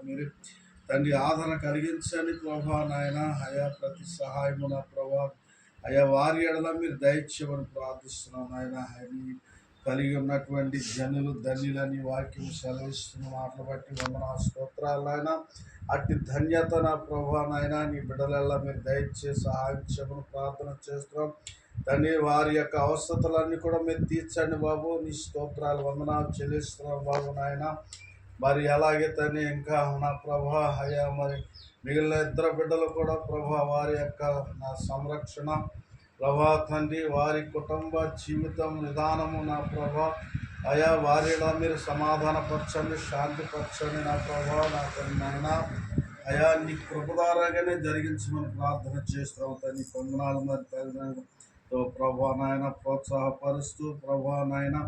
మీరు తండ్రి ఆదరణ కలిగించండి ప్రభా నాయన. అయా ప్రతి సహాయము నా ప్రభా అయా వారి ఎడల మీరు దయచేయమని ప్రార్థిస్తున్నాం నాయన. కలిగి ఉన్నటువంటి జనులు ధన్యులని వాక్యం సెలవిస్తున్న మాటలు బట్టి వందనా స్తోత్రాలు నాయన. అట్టి ధన్యత నా ప్రభా నాయన నీ బిడ్డలల్లా మీరు దయచేసి సహాయం చేయమని ప్రార్థన చేస్తున్నాం తండ్రి. వారి యొక్క అవసరతలన్నీ కూడా మీరు తీర్చండి బాబు. నీ స్తోత్రాలు వందనాలు చెల్లిస్తున్నాం బాబు నాయన. మరి అలాగే తండ్రి ఇంకా నా ప్రభా అయ్యా మరి మిగిలిన ఇద్దరు బిడ్డలు కూడా ప్రభా వారి యొక్క నా సంరక్షణ ప్రభా తండ్రి వారి కుటుంబ జీవితం విధానము నా ప్రభా అయా వారిలో మీరు సమాధానపరచండి, శాంతిపరచండి నా ప్రభా నా నాయన. అయా నీ కృపదారాగానే జరిగించమని ప్రార్థన చేస్తావు తండ్రి. కొందనాలు మరి తల్లిదండ్రులతో ప్రభా నాయన ప్రోత్సాహపరుస్తూ ప్రభా నాయన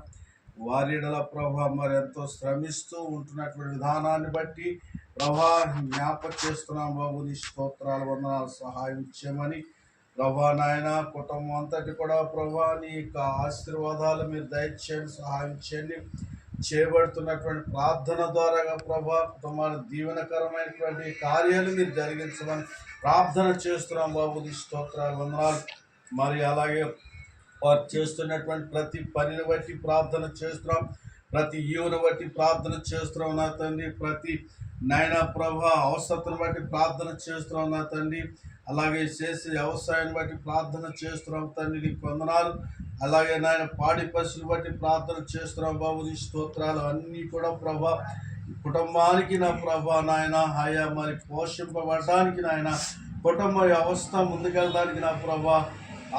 వారిడల ప్రభా మరి ఎంతో శ్రమిస్తూ ఉంటున్నటువంటి విధానాన్ని బట్టి ప్రభా జ్ఞాపకం చేస్తున్నాం బాబు. నీ స్తోత్రాలు వందనాలు సహాయం చేయమని ప్రభా నాయన. కుటుంబం అంతటి కూడా ప్రభా నీ యొక్క ఆశీర్వాదాలు మీరు దయచేయండి, సహాయం చేయండి. చేయబడుతున్నటువంటి ప్రార్థన ద్వారాగా ప్రభా కుటుంబాన్ని దీవెనకరమైనటువంటి కార్యాలు మీరు జరిగించమని ప్రార్థన చేస్తున్నాం బాబు. నీ స్తోత్రాలు వందనాలు. మరి అలాగే వారు చేస్తున్నటువంటి ప్రతి పనిని బట్టి ప్రార్థన చేస్తున్నాం, ప్రతి ఈవుని బట్టి ప్రార్థన చేస్తున్నాం నా తండ్రి. ప్రతి నాయన ప్రభా అవసరతను బట్టి ప్రార్థన చేస్తున్నాం నా తండ్రి. అలాగే చేసే వ్యవసాయాన్ని బట్టి ప్రార్థన చేస్తున్నాం తండ్రి. నీకు వందనాలు. అలాగే నాయన పాడి పశువులు బట్టి ప్రార్థన చేస్తున్నాం బాబు. నీ స్తోత్రాలు అన్నీ కూడా ప్రభా కుటుంబానికి నా ప్రభా నాయన ఆయా మరి పోషింపబడడానికి నాయన కుటుంబ వ్యవస్థ ముందుకెళ్ళడానికి నా ప్రభా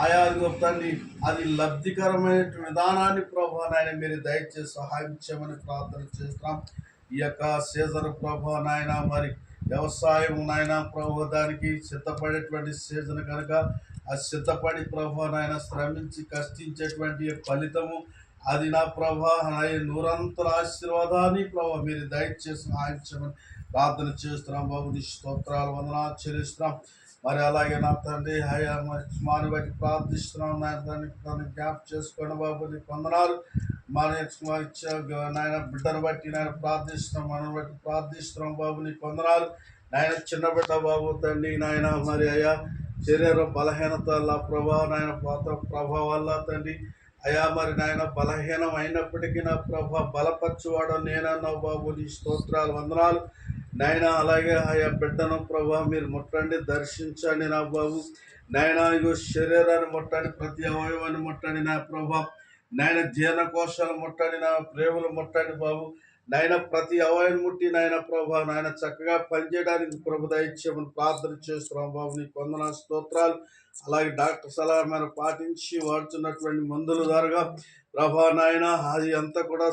ఆయా తండ్రి అది లబ్ధికరమైన విధానాన్ని ప్రభా నాయన మీరు దయచేసి సహాయం చేయమని ప్రార్థన చేస్తున్నాం. ఈ యొక్క సీజన్ ప్రభా నాయన మరి వ్యవసాయం నాయన ప్రభు దానికి సిద్ధపడేటువంటి సీజన్ కనుక ఆ సిద్ధపడి ప్రభా నాయన శ్రమించి కష్టించేటువంటి ఫలితము అది నా ప్రభా నూరంతర ఆశీర్వాదాన్ని ప్రభా మీరు దయచేసి సహాయం చేయమని ప్రార్థన చేస్తున్నాం బాబు. నీ స్తోత్రాలు వందనాలు చెల్లిస్తున్నాం. మరి అలాగే నా తండ్రి హయా మాని బట్టి ప్రార్థిస్తున్నాం నాయన. దాన్ని జ్ఞాపకం చేసుకోండి బాబు. నీ వందనాలు. నాయన బిడ్డను బట్టి నాయన ప్రార్థిస్తున్నాం, మనని బట్టి ప్రార్థిస్తున్నాం బాబు. నీ వందనాలు నాయన. చిన్న బిడ్డ బాబు తండ్రి నాయన మరి అయ్యా శరీర బలహీనత ప్రభావ నాయన ప్రభావం వల్ల తండ్రి అయా మరి నాయన బలహీనం అయినప్పటికీ నా ప్రభా బలపరచువాడు నేనన్నావు బాబు. నీ స్తోత్రాలు వందనాలు నాయన. అలాగే ఆయా బిడ్డను ప్రభా మీరు ముట్టండి, దర్శించండి నా బాబు నాయన. ఇగో శరీరాన్ని ముట్టండి, ప్రతి అవయవాన్ని ముట్టండి నా ప్రభా నాయన. జీర్ణకోశాలు ముట్టండి, నా ప్రేమలు ముట్టండి బాబు నాయన. ప్రతి అవయవాన్ని ముట్టి నాయన ప్రభా నాయన చక్కగా పనిచేయడానికి ప్రభు దయచేయమని ప్రార్థన చేస్తున్నాం బాబు. నీకు వందన స్తోత్రాలు. అలాగే డాక్టర్ సలహా మనం పాటించి వాడుతున్నటువంటి మందుల ద్వారా ప్రభా నాయన అది అంతా కూడా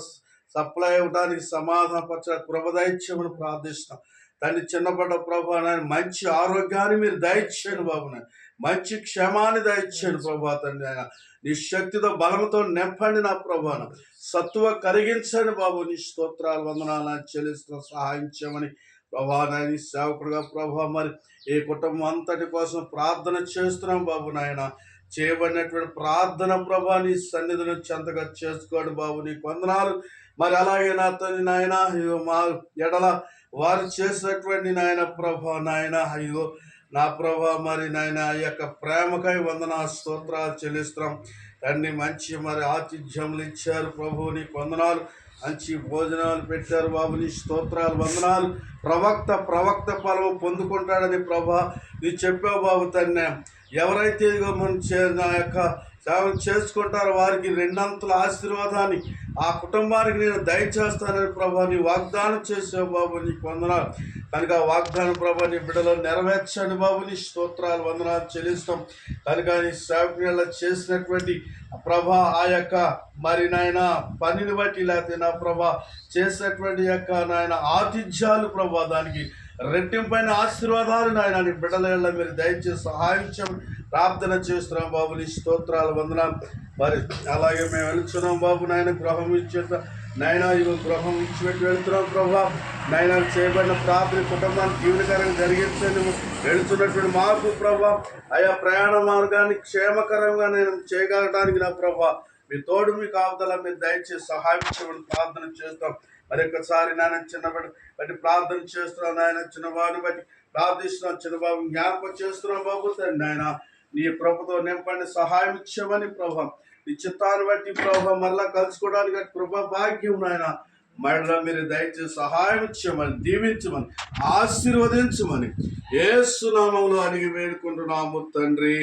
సప్లై అవ్వడానికి సమాధానపరచ కృప దయచేయమని ప్రార్థిస్తాం తండ్రి. చిన్నపడ్డ ప్రభా నాయన మంచి ఆరోగ్యాన్ని మీరు దయచేయండి బాబు నాయన. మంచి క్షేమాన్ని దయచేయండి ప్రభా తండ్రి ఆయన. నీ శక్తితో బలంతో నింపండి నా ప్రభాన. సత్తువ కరిగించండి బాబు. నీ స్తోత్రాలు వందనాలు చెల్లిస్తున్న సహాయం చేయమని ప్రభా నాయన. సేవకుడుగా ప్రభా మరి ఈ కుటుంబం అంతటి కోసం ప్రార్థన చేస్తున్నాం బాబు నాయన. చేయబడినటువంటి ప్రార్థన ప్రభా నీ సన్నిధిని చెంతగా చేసుకోండి బాబు. నీకు వందనాలు. మరి అలాగే నా తండ్రి నాయన మా ఎడల వారు చేసినటువంటి నాయన ప్రభా నాయన అయ్యో నా ప్రభా మరి నాయన ఈ యొక్క ప్రేమకై వందన స్తోత్రాలు చెల్లిస్తున్నాం తండ్రి. మంచి మరి ఆతిథ్యములు ఇచ్చారు ప్రభు. నీకు వందనాలు. మంచి భోజనాలు పెట్టారు బాబు. నీ స్తోత్రాలు వందనాలు. ప్రవక్త ఫలము పొందుకుంటాడని ప్రభా నీ చెప్పావు బాబు తండ్రి. ఎవరైతే నా యొక్క సేవ చేసుకుంటారో వారికి రెండంతల ఆశీర్వాదాన్ని ఆ కుటుంబానికి నేను దయచేస్తానని ప్రభా నీ వాగ్దానం చేసావు బాబు. నీకు వందనాలు. కనుక వాగ్దానం ప్రభా నీ బిడ్డలో నెరవేర్చండి బాబు. నీ స్తోత్రాలు వందనాలు చెల్లిస్తాం కనుక నీ సేవకుల చేసినటువంటి ప్రభా ఆ యొక్క మరి నాయన పనిని బట్టి లేకపోతే నా ప్రభా చేసినటువంటి యొక్క నాయన ఆతిథ్యాలు ప్రభా దానికి రెట్టింపైన ఆశీర్వాదాలు నాయన నీ బిడ్డల మీరు దయచేసి సహాయం ప్రార్థన చేస్తున్నాం బాబు. నీ స్తోత్రాలు వందనాలు. మరి అలాగే మేము వెళుతున్నాం బాబు నాయన. గృహం ఇచ్చేట నాయన ఇవి గృహం ఇచ్చిపెట్టి వెళుతున్నాం ప్రభా నాయన. చేయబడిన ప్రార్థన కుటుంబానికి జీవనకరంగా జరిగించండి. వెళుతున్నటువంటి మాకు ప్రభా ఆయా ప్రయాణ మార్గాన్ని క్షేమకరంగా నేను చేయగలగడానికి నా ప్రభా మీ తోడు మీ కాపుదల మీరు దయచేసి సహాయం చేయమని ప్రార్థన చేస్తాం. మరి ఒక్కసారి నాయన చిన్నబడి బట్టి ప్రార్థన చేస్తున్నాం నాయన. చిన్నబాబుని బట్టి ప్రార్థిస్తున్నాం, చిన్నబాబు జ్ఞాపకం చేస్తున్నాం బాబు తండ్రి నాయన. నీ ప్రభుతో నింపండి, సహాయం ఇచ్చామని ప్రభా. నీ చిత్తాన్ని బట్టి ప్రభా మరలా కలుసుకోవడానికి కృపా భాగ్యం నాయన మళ్ళా మీరు దయచేసి సహాయం ఇచ్చామని, దీవించమని, ఆశీర్వదించమని యేసు నామములో అడిగి వేడుకుంటున్నాము తండ్రి.